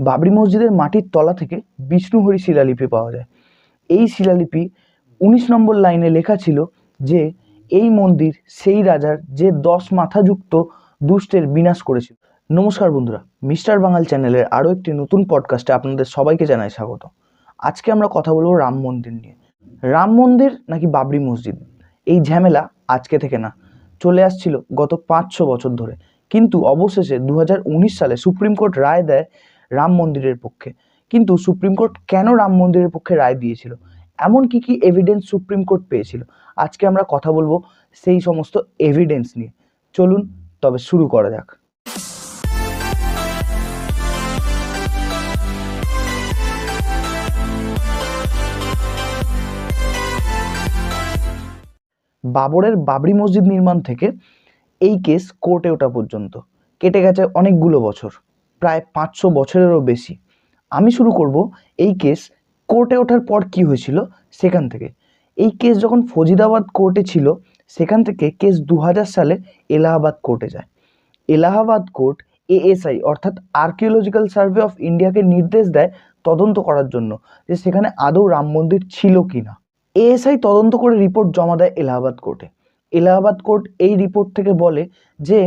বাবরি মসজিদের মাটির তলা থেকে বিষ্ণুহরি শিলালিপি পাওয়া যায়। এই শিলালিপি 19 নম্বর লাইনে লেখা ছিল যে এই মন্দির সেই রাজার যে 10 মাথাযুক্ত দুষ্টের বিনাশ করেছিল। নমস্কার বন্ধুরা, মিস্টার বাঙাল চ্যানেলের আরও একটি নতুন পডকাস্টে আপনাদের সবাইকে জানাই স্বাগত। আজকে আমরা কথা বলবো রাম মন্দির নিয়ে। রাম মন্দির নাকি বাবরি মসজিদ, এই ঝামেলা আজকে থেকে না, চলে আসছিল গত 500 বছর ধরে। কিন্তু অবশেষে 2019 সালে সুপ্রিম কোর্ট রায় দেয় রাম মন্দিরের পক্ষে। কিন্তু সুপ্রিম কোর্ট কেন রাম মন্দিরের পক্ষে রায় দিয়েছিল, এমন কি কি এভিডেন্স সুপ্রিম কোর্ট পেয়েছিল, আজকে আমরা কথা বলবো সেই সমস্ত এভিডেন্স নিয়ে। চলুন তবে শুরু করা যাক। বাবরের বাবরি মসজিদ নির্মাণ থেকে এই কেস কোর্টে ওঠা পর্যন্ত কেটে গেছে অনেকগুলো বছর, প্রায় 500 বছরেরও বেশি। আমি শুরু করব এই কেস কোর্টে ওঠার পর কি হয়েছিল সেখান থেকে। এই কেস যখন ফজিদাবাদ কোর্টে ছিল, সেখান থেকে কেস 2000 সালে এলাহাবাদ কোর্টে যায়। এলাহাবাদ কোর্ট এএসআই অর্থাৎ আর্কিওলজিক্যাল সার্ভে অফ ইন্ডিয়াকে নির্দেশ দেয় তদন্ত করার জন্য যে সেখানে আদৌ রাম মন্দির ছিল কি না। এএসআই তদন্ত করে রিপোর্ট জমা দেয় এলাহাবাদ কোর্টে। এলাহাবাদ কোর্ট এই রিপোর্ট থেকে বলে যে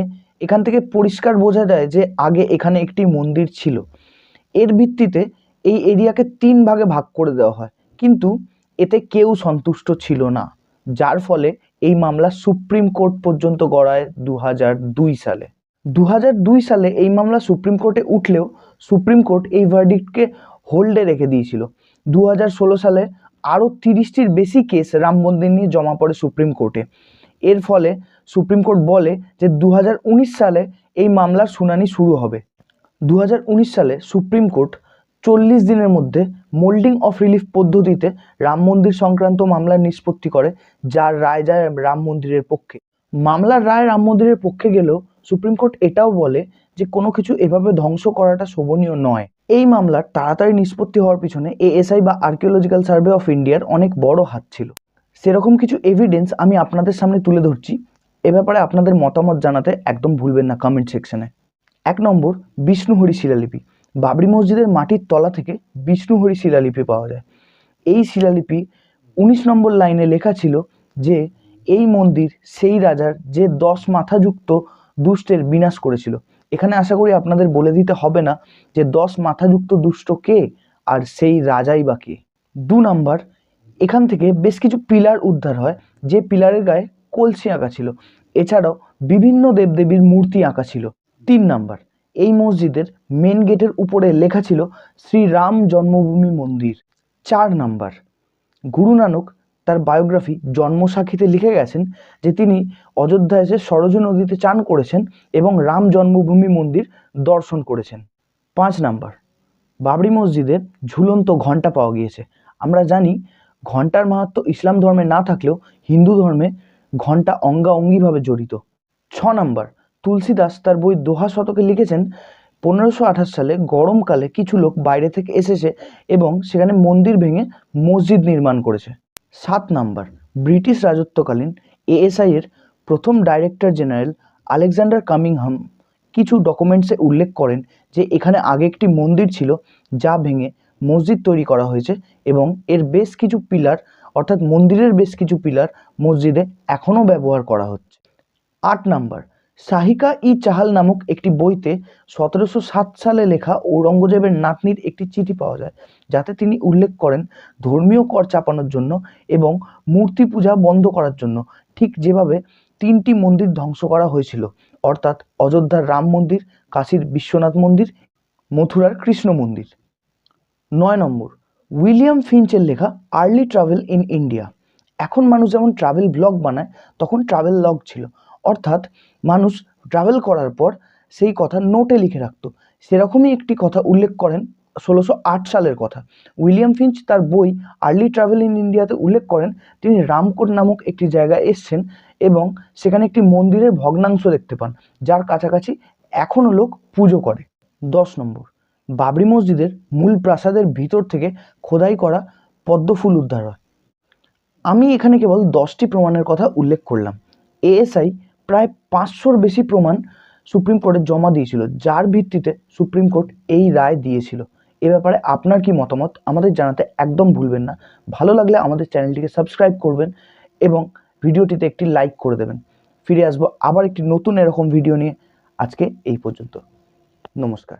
এখান থেকে পরিষ্কার বোঝা যায় যে আগে এখানে একটি মন্দির ছিল। এর ভিত্তিতে এই এরিয়াকে 3 ভাগে ভাগ করে দেওয়া হয়, কিন্তু এতে কেউ সন্তুষ্ট ছিল না, যার ফলে এই মামলা সুপ্রিম কোর্ট পর্যন্ত গড়ায় 2002 সালে। 2002 সালে এই মামলা সুপ্রিম কোর্টে উঠলেও সুপ্রিম কোর্ট এই ভার্ডিক্টকে হোল্ডে রেখে দিয়েছিল। 2016 সালে আরও 30টির বেশি কেস রাম মন্দির নিয়ে জমা পড়ে সুপ্রিম কোর্টে। এর ফলে সুপ্রিম কোর্ট বলে যে 2019 সালে এই মামলার শুনানি শুরু হবে। 2019 সালে সুপ্রিম কোর্ট 40 দিনের মধ্যে মোল্ডিং অফ রিলিফ পদ্ধতিতে রাম মন্দির সংক্রান্ত মামলার নিষ্পত্তি করে, যার রায় যায় রাম মন্দিরের পক্ষে। মামলার রায় রাম মন্দিরের পক্ষে গেলেও সুপ্রিম কোর্ট এটাও বলে যে কোনো কিছু এভাবে ধ্বংস করাটা শোভনীয় নয়। এই মামলার তাড়াতাড়ি নিষ্পত্তি হওয়ার পিছনে এএসআই বা আর্কিওলজিক্যাল সার্ভে অফ ইন্ডিয়ার অনেক বড় হাত ছিল। সেরকম কিছু এভিডেন্স আমি আপনাদের সামনে তুলে ধরছি। এ ব্যাপারে আপনাদের মতামত জানাতে একদম ভুলবেন না কমেন্ট সেকশনে। 1 নম্বর, বিষ্ণুহরি শিলালিপি। বাবরি মসজিদের মাটির তলা থেকে বিষ্ণুহরি শিলালিপি পাওয়া যায়। এই শিলালিপি 19 নম্বর লাইনে লেখা ছিল যে এই মন্দির সেই রাজার যে 10 মাথাযুক্ত দুষ্টের বিনাশ করেছিল। এখানে আশা করি আপনাদের বলে দিতে হবে না যে 10 মাথাযুক্ত দুষ্ট কে আর সেই রাজাই বা কে। 2 নম্বর, এখান থেকে বেশ কিছু পিলার উদ্ধার হয়, যে পিলারের গায়ে কলসি আঁকা ছিল। এছাড়াও বিভিন্ন দেবদেবীর মূর্তি আঁকা ছিল। 3 নম্বর, এই মসজিদের মেন গেটের উপরে লেখা ছিল শ্রীরাম জন্মভূমি মন্দির। 4 নম্বর, গুরু নানক তার বায়োগ্রাফি জন্মসাখীতে লিখে গেছেন যে তিনি অযোধ্যায় এসে সরজু নদীতে চান করেছেন এবং রাম জন্মভূমি মন্দির দর্শন করেছেন। 5 নম্বর, বাবরি মসজিদের ঝুলন্ত ঘণ্টা পাওয়া গিয়েছে। আমরা জানি ঘণ্টার মাহাত্ম্য ইসলাম ধর্মে না থাকলেও হিন্দু ধর্মে ঘণ্টা অঙ্গাঅঙ্গিভাবে জড়িত। 6 নম্বর, তুলসীদাস তার বই দোহা শতকে লিখেছেন 1528 সালে গরমকালে কিছু লোক বাইরে থেকে এসেছে এবং সেখানে মন্দির ভেঙে মসজিদ নির্মাণ করেছে। 7 নম্বর, ব্রিটিশ রাজত্বকালীন এএসআই এর প্রথম ডাইরেক্টর জেনারেল আলেকজান্ডার কামিংহাম কিছু ডকুমেন্টসে উল্লেখ করেন যে এখানে আগে একটি মন্দির ছিল যা ভেঙে মসজিদ তৈরি করা হয়েছে এবং এর বেশ কিছু পিলার অর্থাৎ মন্দিরের বেশ কিছু পিলার মসজিদে এখনও ব্যবহার করা হচ্ছে। 8 নম্বর, শাহিকা ই চাহাল নামক একটি বইতে 1707 সালে লেখা ঔরঙ্গজেবের নাতনির একটি চিঠি পাওয়া যায়, যাতে তিনি উল্লেখ করেন ধর্মীয় কর চাপানোর জন্য এবং মূর্তি পূজা বন্ধ করার জন্য ঠিক যেভাবে 3টি মন্দির ধ্বংস করা হয়েছিল, অর্থাৎ অযোধ্যার রাম মন্দির, কাশীর বিশ্বনাথ মন্দির, মথুরার কৃষ্ণ মন্দির। 9 নম্বর, উইলিয়াম ফিঞ্চের লেখা আর্লি ট্রাভেল ইন ইন্ডিয়া। এখন মানুষ যেমন ট্রাভেল ব্লগ বানায়, তখন ট্রাভেল লগ ছিল, অর্থাৎ মানুষ ট্রাভেল করার পর সেই কথা নোটে লিখে রাখতো। সেরকমই একটি কথা উল্লেখ করেন 1608 সালের কথা। উইলিয়াম ফিঞ্চ তার বই আর্লি ট্রাভেল ইন ইন্ডিয়াতে উল্লেখ করেন তিনি রামকোট নামক একটি জায়গায় এসছেন এবং সেখানে একটি মন্দিরের ভগ্নাংশ দেখতে পান, যার কাছাকাছি এখনও লোক পুজো করে। 10 নম্বর, বাবরি মসজিদের মূল প্রাসাদের ভিতর থেকে খোদাই করা পদ্ম ফুল উদ্ধার হয়। আমি এখানে কেবল 10টি প্রমাণের কথা উল্লেখ করলাম। এএসআই প্রায় 500-র বেশি প্রমাণ সুপ্রিম কোর্টে জমা দিয়েছিল, যার ভিত্তিতে সুপ্রিম কোর্ট এই রায় দিয়েছিল। এ ব্যাপারে আপনার কি মতামত আমাদের জানাতে একদম ভুলবেন না। ভালো লাগলে আমাদের চ্যানেলটিকে সাবস্ক্রাইব করবেন এবং ভিডিওটিতে একটি লাইক করে দেবেন। ফিরে আসবো আবার একটি নতুন এরকম ভিডিও নিয়ে। আজকে এই পর্যন্ত, নমস্কার।